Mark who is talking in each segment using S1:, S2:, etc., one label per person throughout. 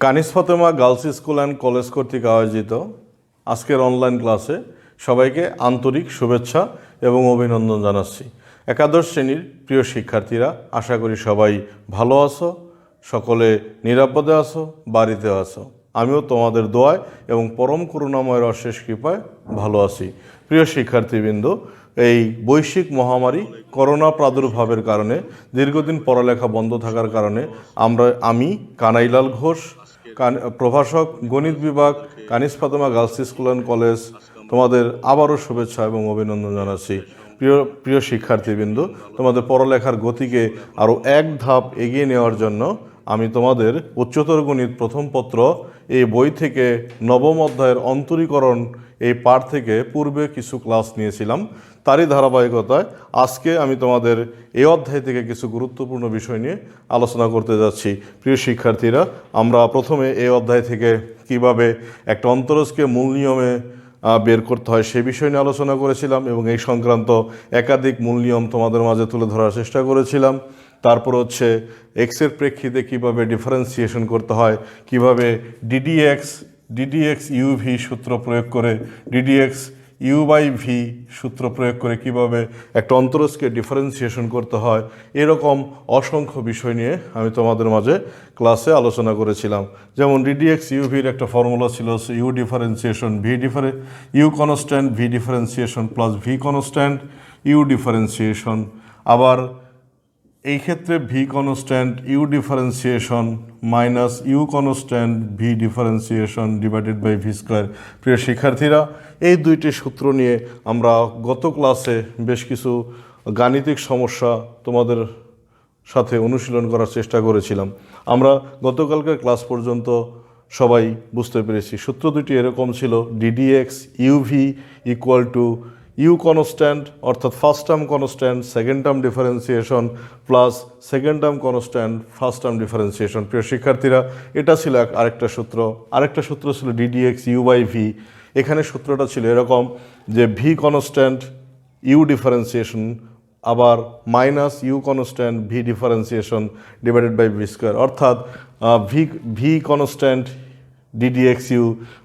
S1: Kanis Fatema girls school and college কর্তৃক আয়োজিত আজকের অনলাইন ক্লাসে সবাইকে আন্তরিক শুভেচ্ছা এবং অভিনন্দন জানাচ্ছি। একাদশ শ্রেণীর প্রিয় শিক্ষার্থীরা, আশা করি সবাই ভালো আছো, সকলে নিরাপদে আছো, বাড়িতে আছো। আমিও তোমাদের দোয়ায় এবং পরম করুণাময়ের অশেষ কৃপায় ভালো আছি। প্রিয় শিক্ষার্থীবৃন্দ, এই বৈশ্বিক মহামারী করোনা প্রাদুর্ভাবের কারণে দীর্ঘদিন পড়ালেখা বন্ধ থাকার কারণে আমি কানাইলাল ঘোষ, প্রভাষক, গণিত বিভাগ, Kanis Fatema girls school and college, তোমাদের আবারও শুভেচ্ছা এবং অভিনন্দন জানাচ্ছি। প্রিয় শিক্ষার্থীবৃন্দ, তোমাদের পড়ালেখার গতিকে আরও এক ধাপ এগিয়ে নেওয়ার জন্য আমি তোমাদের উচ্চতর গণিত প্রথম পত্র এই বই থেকে নবম অধ্যায়ের অন্তরীকরণ এই পাঠ থেকে পূর্বে কিছু ক্লাস নিয়েছিলাম। তারই ধারাবাহিকতায় আজকে আমি তোমাদের এই অধ্যায় থেকে কিছু গুরুত্বপূর্ণ বিষয় নিয়ে আলোচনা করতে যাচ্ছি। প্রিয় শিক্ষার্থীরা, আমরা প্রথমে এই অধ্যায় থেকে কিভাবে একটা অন্তরজকে মূল নিয়মে বের করতে হয় সে বিষয় নিয়ে আলোচনা করেছিলাম এবং এই সংক্রান্ত একাধিক মূল নিয়ম তোমাদের মাঝে তুলে ধরার চেষ্টা করেছিলাম। তারপর হচ্ছে এক্সের প্রেক্ষিতে কিভাবে ডিফারেন্সিয়েশন করতে হয়, কিভাবে ডিডিএক্স ইউভি সূত্র প্রয়োগ করে, ডিডিএক্স ইউ বাই ভি সূত্র প্রয়োগ করে কিভাবে একটা অন্তরজকে ডিফারেন্সিয়েশন করতে হয়, এরকম অসংখ্য বিষয় নিয়ে আমি তোমাদের মাঝে ক্লাসে আলোচনা করেছিলাম। যেমন ডিডিএক্স ইউভির একটা ফর্মুলা ছিল u differentiation u constant v differentiation plus v constant u differentiation. আবার এই ক্ষেত্রে v constant u differentiation minus u constant v differentiation divided by v square. প্রিয় শিক্ষার্থীরা, এই দুইটি সূত্র নিয়ে আমরা গত ক্লাসে বেশ কিছু গাণিতিক সমস্যা তোমাদের সাথে অনুশীলন করার চেষ্টা করেছিলাম। আমরা গতকালকের ক্লাস পর্যন্ত সবাই বুঝতে পেরেছি সূত্র দুটি এরকম ছিল: d d x u v equal to u constant অর্থাৎ first term constant second term differentiation plus second term constant first term differentiation. প্রিয় শিক্ষার্থীরা, এটা ছিল আরেকটা সূত্র ছিল ডিডিএক্স ইউ বাই ভি। এখানে সূত্রটা ছিল এরকম যে ভি কনস্ট্যান্ট ইউ ডিফারেন্সিয়েশন আবার minus u constant v differentiation divided by v square, অর্থাৎ v constant d d x u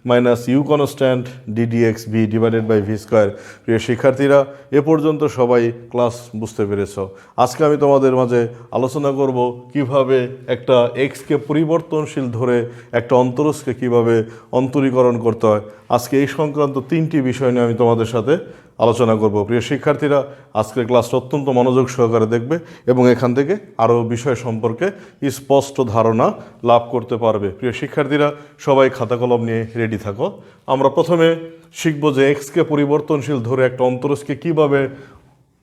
S1: minus u constant d d x v divided by v square. প্রিয় শিক্ষার্থীরা, এ পর্যন্ত সবাই ক্লাস বুঝতে পেরেছ। আজকে আমি তোমাদের মাঝে আলোচনা করব কিভাবে একটা এক্সকে পরিবর্তনশীল ধরে একটা অন্তরজকে কিভাবে অন্তরীকরণ করতে হয়। আজকে এই সংক্রান্ত তিনটি বিষয় নিয়ে আমি তোমাদের সাথে আলোচনা করব। প্রিয় শিক্ষার্থীরা, আজকের ক্লাসটা অত্যন্ত মনোযোগ সহকারে দেখবে এবং এখান থেকে আরও বিষয় সম্পর্কে স্পষ্ট ধারণা লাভ করতে পারবে। প্রিয় শিক্ষার্থীরা, সবাই খাতা কলম নিয়ে রেডি থাকো। আমরা প্রথমে শিখব যে এক্সকে পরিবর্তনশীল ধরে একটা অন্তরজকে কিভাবে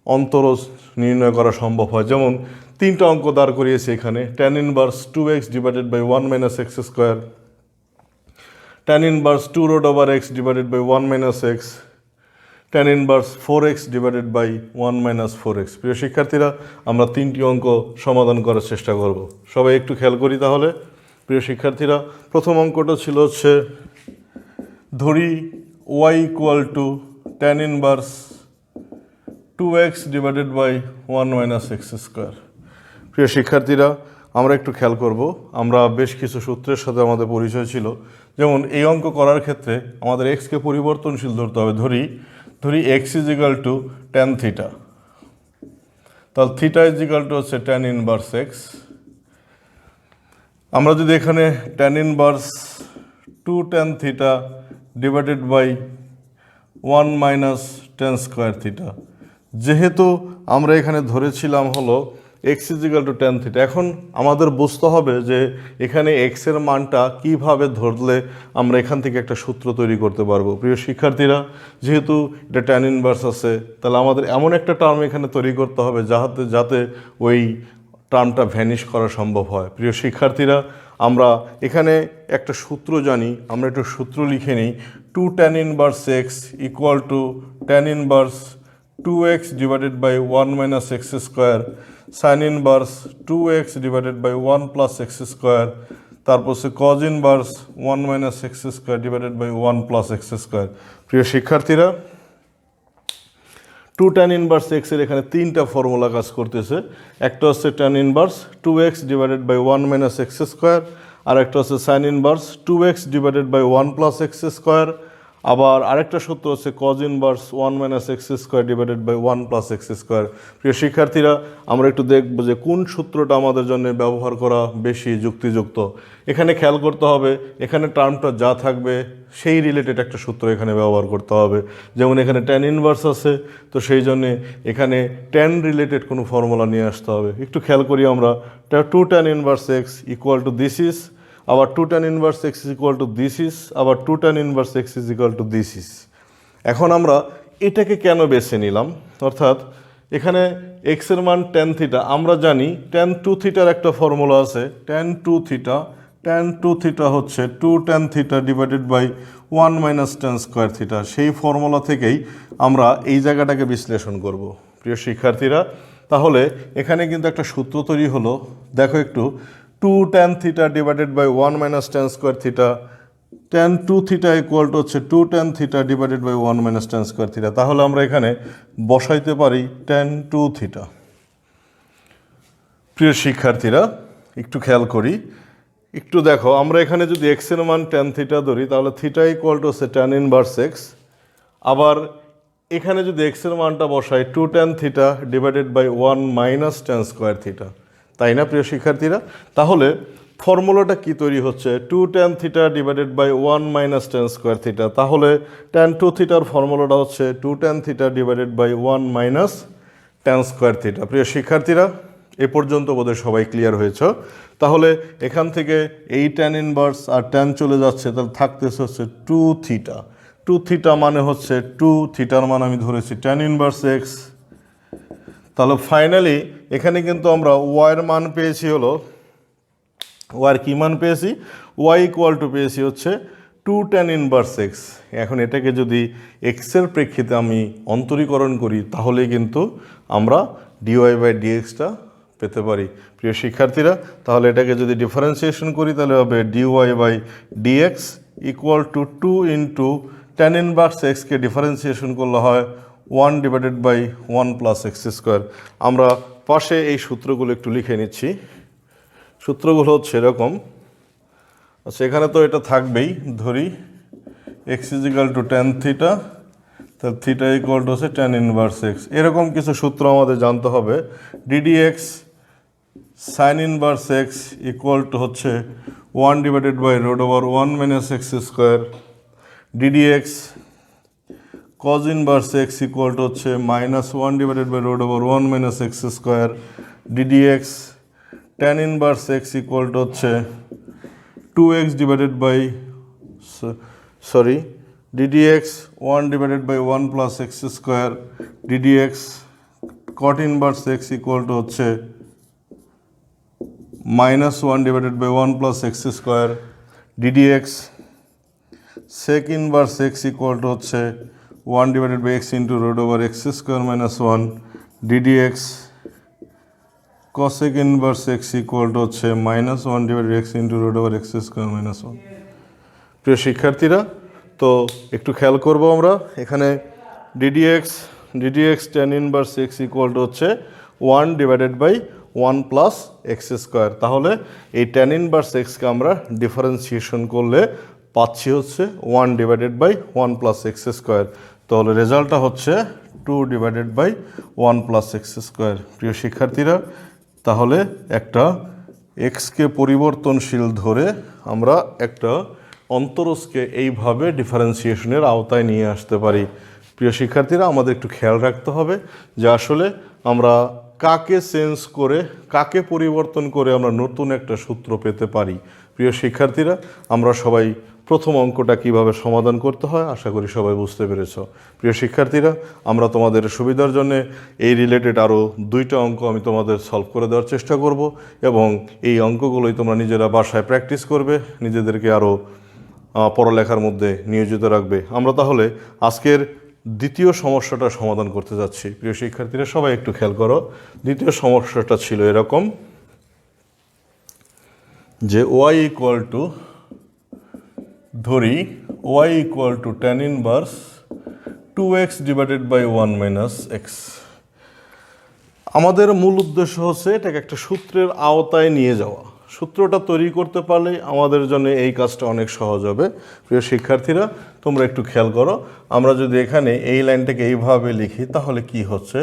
S1: অন্তরজ নির্ণয় করা সম্ভব হয়। যেমন তিনটা অঙ্ক দাঁড় করিয়েছি এখানে: tan inverse 2x divided by 1 minus x square, tan inverse 2 root over x divided by 1 minus x, tan inverse 4x divided by 1 minus 4x। প্রিয় শিক্ষার্থীরা, আমরা তিনটি অঙ্ক সমাধান করার চেষ্টা করব। সবাই একটু খেয়াল করি তাহলে। প্রিয় শিক্ষার্থীরা, প্রথম অঙ্কটা ছিল হচ্ছে ধরি y equal to tan inverse 2x divided by 1 minus x square. প্রিয় শিক্ষার্থীরা, আমরা একটু খেয়াল করব। আমরা বেশ কিছু সূত্রের সাথে আমাদের পরিচয় ছিল। যেমন এই অঙ্ক করার ক্ষেত্রে আমাদের এক্সকে পরিবর্তনশীল ধরতে হবে। ধরি x is equal to tan theta, তাহলে থিটা ইজ ইকাল টু হচ্ছে ট্যান ইনভার্স এক্স। আমরা যদি এখানে tan inverse 2 tan theta divided by 1 minus tan square theta, যেহেতু আমরা এখানে ধরেছিলাম হলো x is equal to tan theta, এখন আমাদের বুঝতে হবে যে এখানে এক্সের মানটা কিভাবে ধরলে আমরা এখান থেকে একটা সূত্র তৈরি করতে পারবো। প্রিয় শিক্ষার্থীরা, যেহেতু এটা ট্যান ইনভার্স আছে, তাহলে আমাদের এমন একটা টার্ম এখানে তৈরি করতে হবে যাতে ওই টার্মটা ভ্যানিশ করা সম্ভব হয়। প্রিয় শিক্ষার্থীরা, আমরা এখানে একটা সূত্র জানি, আমরা একটু সূত্র লিখে নিই। 2 tan inverse x equal to tan inverse 2x divided by 1 minus x square sine inverse 2x divided by 1 plus x square, তারপর সে cos inverse 1 minus x square divided by 1 plus x square. প্রিয় শিক্ষার্থীরা, 2 tan inverse এক্সের এখানে তিনটা formula কাজ করতেছে। একটা হচ্ছে tan inverse 2x divided by 1 minus x square, আর একটা হচ্ছে sine inverse 2x divided by 1 plus x square. আবার আরেকটা সূত্র হচ্ছে cos inverse 1 minus x square divided by 1 plus x square. প্রিয় শিক্ষার্থীরা, আমরা একটু দেখব যে কোন সূত্রটা আমাদের জন্য ব্যবহার করা বেশি যুক্তিযুক্ত। এখানে খেয়াল করতে হবে, এখানে টার্মটা যা থাকবে সেই রিলেটেড একটা সূত্র এখানে ব্যবহার করতে হবে। যেমন এখানে ট্যান ইনভার্স আছে, তো সেই জন্যে এখানে ট্যান রিলেটেড কোনো ফর্মুলা নিয়ে আসতে হবে। একটু খেয়াল করি আমরা, 2 tan inverse x equal to this is, আবার 2 tan inverse x is equal to this is, আবার 2 tan inverse x is equal to this is. এখন আমরা এটাকে কেন বেছে নিলাম, অর্থাৎ এখানে এক্সের মান ট্যান থিটা, আমরা জানি ট্যান 2 থিটার একটা ফর্মুলা আছে, ট্যান 2 থিটা হচ্ছে 2 tan theta divided by 1 minus tan square theta. সেই ফর্মুলা থেকেই আমরা এই জায়গাটাকে বিশ্লেষণ করব। প্রিয় শিক্ষার্থীরা, তাহলে এখানে কিন্তু একটা সূত্র তৈরি হলো, দেখো একটু, 2 tan theta divided by 1 minus tan square theta, tan 2 theta equal to হচ্ছে 2 tan theta divided by 1 minus tan square theta. তাহলে আমরা এখানে বসাইতে পারি ট্যান 2 থিটা। প্রিয় শিক্ষার্থীরা, একটু খেয়াল করি, একটু দেখো, আমরা এখানে যদি এক্সের মান ট্যান থিটা ধরি তাহলে থিটা ইকুয়াল টু হচ্ছে ট্যান ইনভার্স এক্স। আবার এখানে যদি এক্সের মানটা বসাই 2 tan theta divided by 1 minus tan square theta, তাই না প্রিয় শিক্ষার্থীরা? তাহলে ফর্মুলাটা কি তৈরি হচ্ছে, 2 tan theta divided by 1 minus tan square theta. তাহলে ট্যান 2 থিটার ফর্মুলাটা হচ্ছে 2 tan theta divided by 1 minus tan square theta. প্রিয় শিক্ষার্থীরা, এ পর্যন্ত বোধহয় সবাই ক্লিয়ার হয়েছ। তাহলে এখান থেকে এই ট্যান ইনভার্স আর ট্যান চলে যাচ্ছে, তাহলে থাকতেছে হচ্ছে 2 থিটা। 2 থিটা মানে হচ্ছে 2 থিটার মান আমি ধরেছি ট্যান ইনভার্স এক্স। তাহলে ফাইনালি এখানে কিন্তু আমরা ওয়াইয়ের মান পেয়েছি হলো, ওয়াইয়ের কী মান পেয়েছি, ওয়াই ইকুয়াল টু পেয়েছি হচ্ছে 2 tan ইনভার্স এক্স। এখন এটাকে যদি এক্সের প্রেক্ষিতে আমি অন্তরীকরণ করি তাহলে কিন্তু আমরা ডিওয়াই বাই ডিএক্সটা পেতে পারি। প্রিয় শিক্ষার্থীরা, তাহলে এটাকে যদি ডিফারেন্সিয়েশন করি তাহলে হবে d y by d x equal to 2 into tan inverse এক্সকে ডিফারেন্সিয়েশন করলে হয় 1 divided by 1 plus x square. আমরা পাশে এই সূত্রগুলো একটু লিখে নিচ্ছি। সূত্রগুলো হচ্ছে এরকম, আচ্ছা এখানে তো এটা থাকবেই, ধরি x is equal to tan theta, তাহলে থিটা ইকুয়াল টু হচ্ছে ট্যান ইনভার্স এক্স। এরকম কিছু সূত্র আমাদের জানতে হবে। D d x sine inverse x equal to হচ্ছে 1 divided by root over 1 minus x square. D d x cos inverse x equal to হচ্ছে minus 1 divided by root over 1 minus x square. D d x tan inverse x equal to হচ্ছে 2x divided by d d x 1 divided by 1 plus x square. D d x cot inverse x equal to হচ্ছে minus 1 divided by 1 plus x square. D d x sec inverse x equal to হচ্ছে 1 divided by x into root over x square minus 1। D d x cosec inverse x equal to হচ্ছে minus 1 divided x into root over x square minus 1। প্রিয় শিক্ষার্থীরা, তো একটু খেয়াল করবো আমরা, এখানে d d x tan inverse x equal to হচ্ছে 1 divided by 1 plus x square. তাহলে এই ট্যান ইনভার্স এক্সকে আমরা ডিফারেন্সিয়েশন করলে পাচ্ছি হচ্ছে 1 divided by 1 plus x square. তাহলে রেজাল্টটা হচ্ছে 2 divided by 1 plus x square. প্রিয় শিক্ষার্থীরা, তাহলে একটা এক্সকে পরিবর্তনশীল ধরে আমরা একটা অন্তরজকে এইভাবে ডিফারেন্সিয়েশনের আওতায় নিয়ে আসতে পারি। প্রিয় শিক্ষার্থীরা, আমাদের একটু খেয়াল রাখতে হবে যে আসলে আমরা কাকে চেঞ্জ করে, কাকে পরিবর্তন করে আমরা নতুন একটা সূত্র পেতে পারি। প্রিয় শিক্ষার্থীরা, আমরা সবাই প্রথম অঙ্কটা কিভাবে সমাধান করতে হয় আশা করি সবাই বুঝতে পেরেছ। প্রিয় শিক্ষার্থীরা, আমরা তোমাদের সুবিধার জন্য এই রিলেটেড আরও 2টা অঙ্ক আমি তোমাদের সলভ করে দেওয়ার চেষ্টা করব এবং এই অঙ্কগুলোই তোমরা নিজেরা বাসায় প্র্যাকটিস করবে, নিজেদেরকে আরও পড়ালেখার মধ্যে নিয়োজিত রাখবে। আমরা তাহলে আজকের দ্বিতীয় সমস্যাটা সমাধান করতে যাচ্ছি। প্রিয় শিক্ষার্থীরা, সবাই একটু খেয়াল করো। দ্বিতীয় সমস্যাটা ছিল এরকম যে ওয়াই ইকুয়াল টু, ধরি y equal to tan inverse 2x divided by 1 minus x. আমাদের মূল উদ্দেশ্য হচ্ছে এটাকে একটা সূত্রের আওতায় নিয়ে যাওয়া। সূত্রটা তৈরি করতে পারলে আমাদের জন্য এই কাজটা অনেক সহজ হবে। প্রিয় শিক্ষার্থীরা, তোমরা একটু খেয়াল করো, আমরা যদি এখানে এই লাইনটাকে এইভাবে লিখি তাহলে কি হচ্ছে,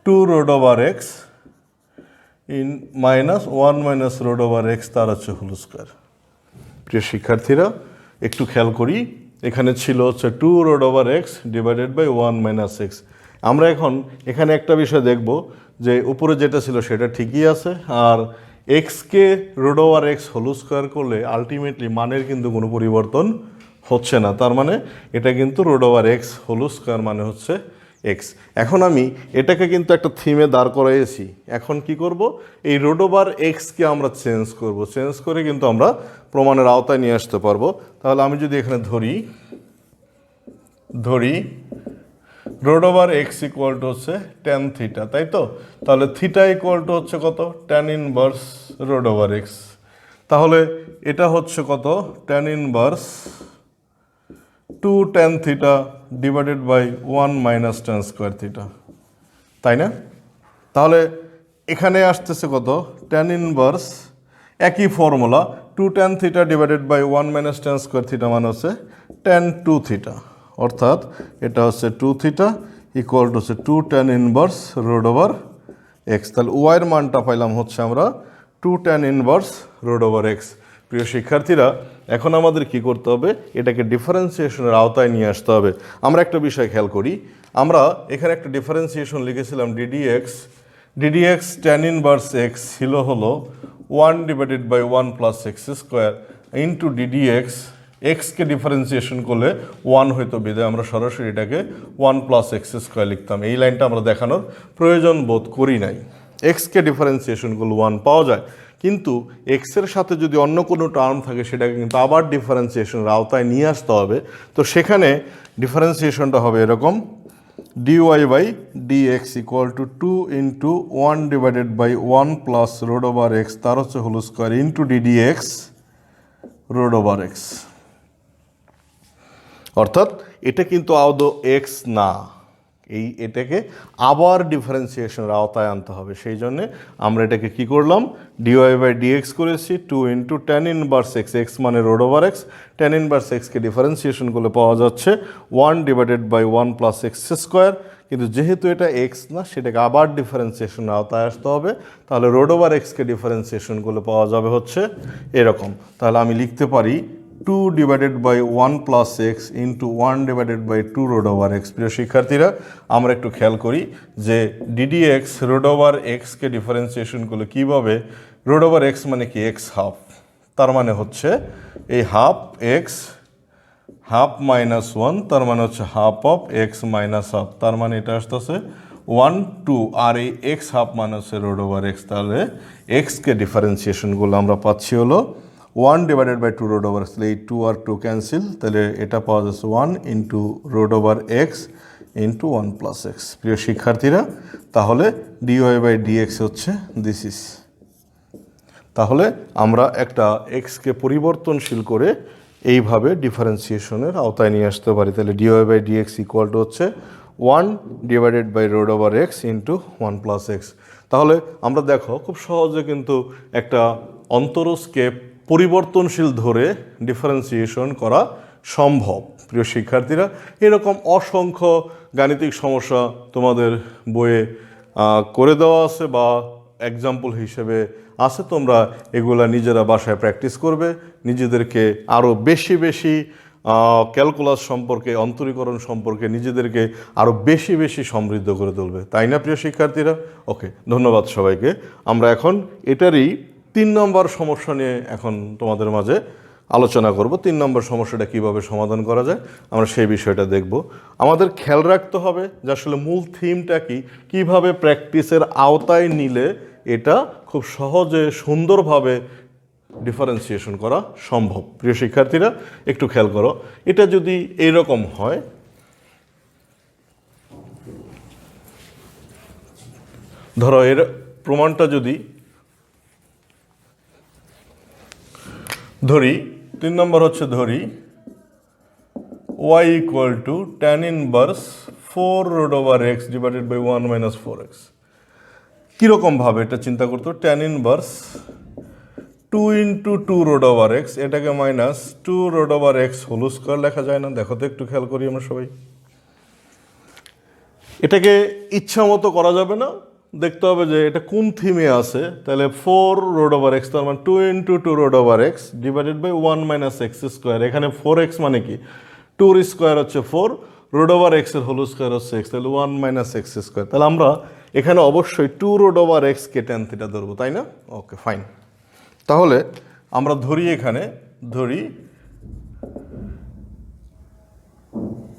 S1: two root over x in -1 root over x তার হচ্ছে হোল স্কোয়ার। প্রিয় শিক্ষার্থীরা, একটু খেয়াল করি, এখানে ছিল হচ্ছে 2 root over x divided by 1 - x. আমরা এখন এখানে একটা বিষয় দেখব যে উপরে যেটা ছিল সেটা ঠিকই আছে, আর এক্সকে root over x whole square করলে আলটিমেটলি মানের কিন্তু কোনো পরিবর্তন হচ্ছে না। তার মানে এটা কিন্তু root over x whole square মানে হচ্ছে এক্স। এখন আমি এটাকে কিন্তু একটা থিমে দাঁড় করাইছি। এখন কি করব, এই রুট ওভার এক্সকে আমরা চেঞ্জ করব, চেঞ্জ করে কিন্তু আমরা প্রমাণের আওতায় নিয়ে আসতে পারবো। তাহলে আমি যদি এখানে ধরি root over x equal to হচ্ছে tan থিটা, তাই তো? তাহলে থিটা ইকুয়াল টু হচ্ছে কত, tan inverse root over x. তাহলে এটা হচ্ছে কত, tan inverse 2 tan theta divided by 1 - tan square theta, তাই না? তাহলে এখানে আসতেছে কত, tan ইনভার্স একই formula 2 tan theta divided by 1 - tan square theta মানে হচ্ছে tan 2 থিটা, অর্থাৎ এটা হচ্ছে 2 থিটা ইকুয়াল টু হচ্ছে 2 tan inverse root over x. তাহলে ওয়াইয়ের মানটা পাইলাম হচ্ছে আমরা 2 tan inverse root over x. প্রিয় শিক্ষার্থীরা, এখন আমাদের কি করতে হবে, এটাকে ডিফারেন্সিয়েশনের আওতায় নিয়ে আসতে হবে। আমরা একটা বিষয় খেয়াল করি, আমরা এখানে একটা ডিফারেন্সিয়েশন লিখেছিলাম ডিডিএক্স tan ইনভার্স এক্স ছিল হলো 1 divided by 1 plus x square into d d x. এক্সকে ডিফারেন্সিয়েশন করলে 1 হইতো, বিদায় আমরা সরাসরি এটাকে 1 প্লাস এক্স স্কোয়ার লিখতাম। এই লাইনটা আমরা দেখানোর প্রয়োজন বোধ করি নাই। এক্সকে ডিফারেন্সিয়েশন করলে 1 পাওয়া যায়, কিন্তু এক্সের সাথে যদি অন্য কোনো টার্ম থাকে সেটাকে কিন্তু আবার ডিফারেন্সিয়েশনের আওতায় নিয়ে আসতে হবে। তো সেখানে ডিফারেন্সিয়েশনটা হবে এরকম, dy by dx equal to 2 into 1 divided by 1 plus root over x তার হচ্ছে whole square into ddx root over x. অর্থাৎ এটা কিন্তু আদৌ এক্স না, এটাকে আবার ডিফারেন্সিয়েশনের আওতায় আনতে হবে। সেই জন্যে আমরা এটাকে কি করলাম, ডিওয়াই বাই ডিএক্স করেছি 2 into tan inverse x, x মানে root over x, tan inverse এক্সকে ডিফারেন্সিয়েশন করলে পাওয়া যাচ্ছে 1 divided by 1 plus x square. কিন্তু যেহেতু এটা এক্স না, সেটাকে আবার ডিফারেন্সিয়েশনের আওতায় আসতে হবে। তাহলে রুট ওভার এক্সকে ডিফারেন্সিয়েশন করলে পাওয়া যাবে হচ্ছে এরকম। তাহলে আমি লিখতে পারি 2 divided by 1 plus x into 1 divided by 2 root over x. প্রিয় শিক্ষার্থীরা, আমরা একটু খেয়াল করি যে ডিডিএক্স রুট ওভার এক্সকে ডিফারেন্সিয়েশন করলে কীভাবে, রুট ওভার এক্স মানে কি এক্স হাফ, তার মানে হচ্ছে এই হাফ এক্স হাফ মাইনাস 1, তার মানে হচ্ছে half of x minus half, তার মানে এটা আসতেছে 1 2, আর এই এক্স হাফ মানে হচ্ছে রুট ওভার এক্স। তাহলে এক্সকে ডিফারেন্সিয়েশন করলে আমরা পাচ্ছি হলো 1 divided by 2 root over x. তাহলে এই 2 আর 2 ক্যান্সেল, তাহলে এটা পাওয়া যাচ্ছে 1 into root over x into 1 plus x. প্রিয় শিক্ষার্থীরা, তাহলে ডিওয়াই বাই ডিএক্স হচ্ছে দিস ইস। তাহলে আমরা একটা এক্সকে পরিবর্তনশীল করে এইভাবে ডিফারেন্সিয়েশনের আওতায় নিয়ে আসতে পারি। তাহলে d y by d x equal to হচ্ছে 1 divided by root over x into 1 plus x. তাহলে আমরা দেখো খুব সহজে কিন্তু একটা অন্তরজকে পরিবর্তনশীল ধরে ডিফারেন্সিয়েশন করা সম্ভব। প্রিয় শিক্ষার্থীরা, এরকম অসংখ্য গাণিতিক সমস্যা তোমাদের বইয়ে করে দেওয়া আছে বা এক্সাম্পল হিসেবে আছে। তোমরা এগুলা নিজেরা বাসায় প্র্যাকটিস করবে, নিজেদেরকে আরও বেশি বেশি ক্যালকুলাস সম্পর্কে, অন্তরীকরণ সম্পর্কে নিজেদেরকে আরও বেশি বেশি সমৃদ্ধ করে তুলবে, তাই না প্রিয় শিক্ষার্থীরা? ওকে, ধন্যবাদ সবাইকে। আমরা এখন এটারই 3 নম্বর সমস্যা নিয়ে এখন তোমাদের মাঝে আলোচনা করব। 3 নম্বর সমস্যাটা কিভাবে সমাধান করা যায় আমরা সেই বিষয়টা দেখব। আমাদের খেয়াল রাখতে হবে যে আসলে মূল থিমটা কি, কিভাবে প্র্যাকটিসের আওতায় নিলে এটা খুব সহজে সুন্দরভাবে ডিফারেন্সিয়েশন করা সম্ভব। প্রিয় শিক্ষার্থীরা, একটু খেয়াল করো, এটা যদি এইরকম হয়, ধরো এর প্রমাণটা যদি ধরি, 3 নম্বর হচ্ছে ধরি y equal to tan inverse 4 root over x divided by 1 - 4x। কীরকমভাবে এটা চিন্তা করতো, tan inverse 2 into 2 root over x, এটাকে minus 2 root over x whole square লেখা যায় না? দেখো তো, একটু খেয়াল করি আমরা সবাই। এটাকে ইচ্ছা মতো করা যাবে না, দেখতে হবে যে এটা কোন থিমে আছে। তাহলে 4 রোড ওভার এক্স, তার মানে 2 into 2 root over x divided by 1 minus x square. এখানে 4x মানে কি, 2 স্কোয়ার হচ্ছে 4, রোড ওভার এক্সের হোল স্কোয়ার হচ্ছে এক্স, তাহলে 1 মাইনাস এক্স স্কোয়ার। তাহলে আমরা এখানে অবশ্যই 2 রোড ওভার এক্সকে ট্যান থিটা ধরবো, তাই না? ওকে, ফাইন। তাহলে আমরা ধরি, এখানে ধরি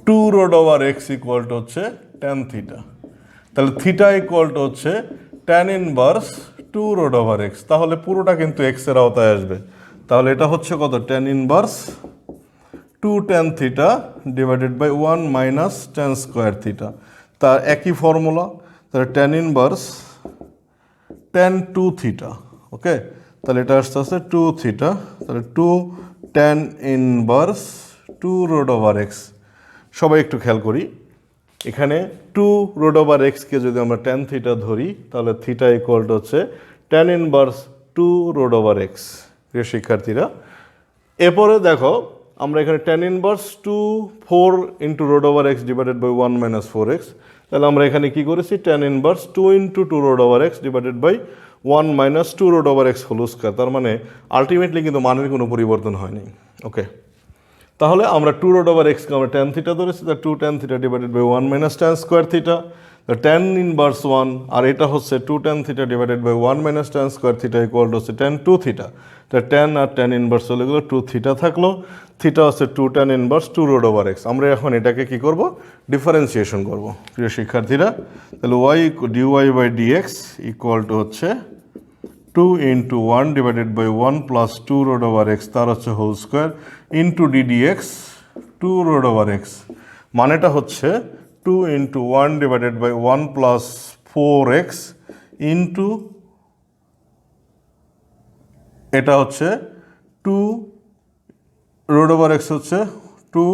S1: 2 root over x equal to হচ্ছে ট্যান থিটা। তাহলে থিটা ইকুয়াল টু হচ্ছে tan inverse 2 root over x. তাহলে পুরোটা কিন্তু এক্সের আওতায় আসবে। তাহলে এটা হচ্ছে কত, tan inverse 2 tan theta divided by 1 minus tan square theta. তার একই ফর্মুলা, তাহলে tan inverse tan 2 theta. Okay, তাহলে এটা আসতে আসতে 2 থিটা, তাহলে 2 tan inverse 2 root over x. সবাই একটু খেয়াল করি, এখানে 2 রোড ওভার এক্সকে যদি আমরা ট্যান থিটা ধরি, তাহলে থিটা ইকুয়াল টু হচ্ছে tan inverse 2 root over x. প্রিয় শিক্ষার্থীরা, এরপরে দেখো আমরা এখানে tan inverse 4 into root over x divided by 1 minus 4x, তাহলে আমরা এখানে কি করেছি, tan inverse 2 into 2 root over x divided by 1 minus 2 root over x whole square. তার মানে আলটিমেটলি কিন্তু মানের কোনো পরিবর্তন হয়নি। ওকে, তাহলে আমরা 2 রোড ওভার এক্সকে আমরা ট্যান থিটা ধরেছি, তা 2 tan theta divided by 1 minus tan square theta, tan inverse 1, আর এটা হচ্ছে 2 tan theta divided by 1 minus tan square theta equal to হচ্ছে ট্যান 2 থিটা। তা ট্যান আর ট্যান ইনভার্স চলে গেলো, 2 থিটা থাকলো, থিটা হচ্ছে 2 tan inverse 2 root over x. আমরা এখন এটাকে কি করব, ডিফারেন্সিয়েশন করব প্রিয় শিক্ষার্থীরা। তাহলে y d y by d x equal to হচ্ছে 2 into 1 divided by 1 plus 2 root over x, তার হচ্ছে whole square, into d d x 2 root over x. মানেটা হচ্ছে 2 into 1 divided by 1 plus 4x into, এটা হচ্ছে 2 রোড ওভার এক্স, হচ্ছে 2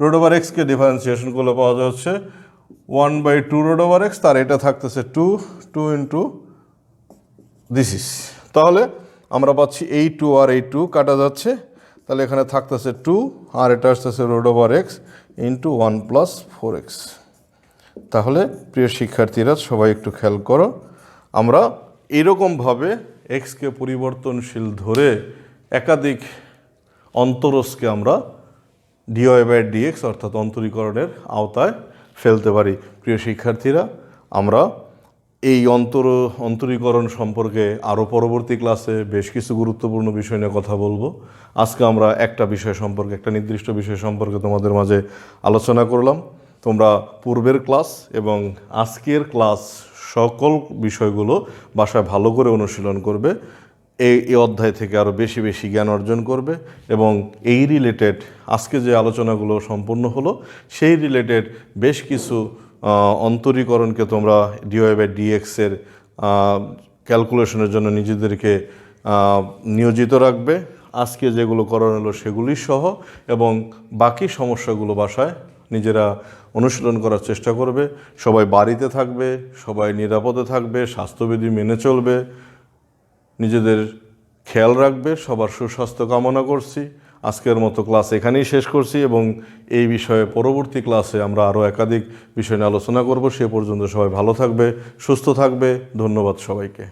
S1: রোড ওভার এক্সকে differentiation করলে পাওয়া যাচ্ছে 1 বাই 2 রোড ওভার এক্স, তার এটা থাকতেছে 2 ইন্টু দিস ইস। তাহলে আমরা পাচ্ছি এই 2 আর এই 2 কাটা যাচ্ছে, তাহলে এখানে থাকতেছে 2 আর এটা আসতেছে road over x into 1 plus 4x। তাহলে প্রিয় শিক্ষার্থীরা সবাই একটু খেয়াল করো, আমরা এরকমভাবে এক্সকে পরিবর্তনশীল ধরে একাধিক অন্তরজকে আমরা ডিওয়াই বাই ডিএক্স অর্থাৎ অন্তরীকরণের আওতায় ফেলতে পারি। প্রিয় শিক্ষার্থীরা, আমরা এই অন্তরীকরণ সম্পর্কে আরও পরবর্তী ক্লাসে বেশ কিছু গুরুত্বপূর্ণ বিষয় নিয়ে কথা বলবো। আজকে আমরা একটা বিষয় সম্পর্কে, একটা নির্দিষ্ট বিষয় সম্পর্কে তোমাদের মাঝে আলোচনা করলাম। তোমরা পূর্বের ক্লাস এবং আজকের ক্লাস সকল বিষয়গুলো বাসায় ভালো করে অনুশীলন করবে, এই অধ্যায় থেকে আরও বেশি বেশি জ্ঞান অর্জন করবে এবং এই রিলেটেড আজকে যে আলোচনাগুলো সম্পূর্ণ হলো সেই রিলেটেড বেশ কিছু অন্তরীকরণকে তোমরা ডিওয়াই বাই ডিএক্সের ক্যালকুলেশনের জন্য নিজেদেরকে নিয়োজিত রাখবে। আজকে যেগুলো করানো হলো সেগুলি সহ, এবং বাকি সমস্যাগুলো বাসায় নিজেরা অনুশীলন করার চেষ্টা করবে। সবাই বাড়িতে থাকবে, সবাই নিরাপদে থাকবে, স্বাস্থ্যবিধি মেনে চলবে, নিজেদের খেয়াল রাখবে। সবার সুস্বাস্থ্য কামনা করছি। আজকের মতো ক্লাস এখানেই শেষ করছি এবং এই বিষয়ে পরবর্তী ক্লাসে আমরা আরও একাধিক বিষয় নিয়ে আলোচনা করব। সে পর্যন্ত সবাই ভালো থাকবে, সুস্থ থাকবে। ধন্যবাদ সবাইকে।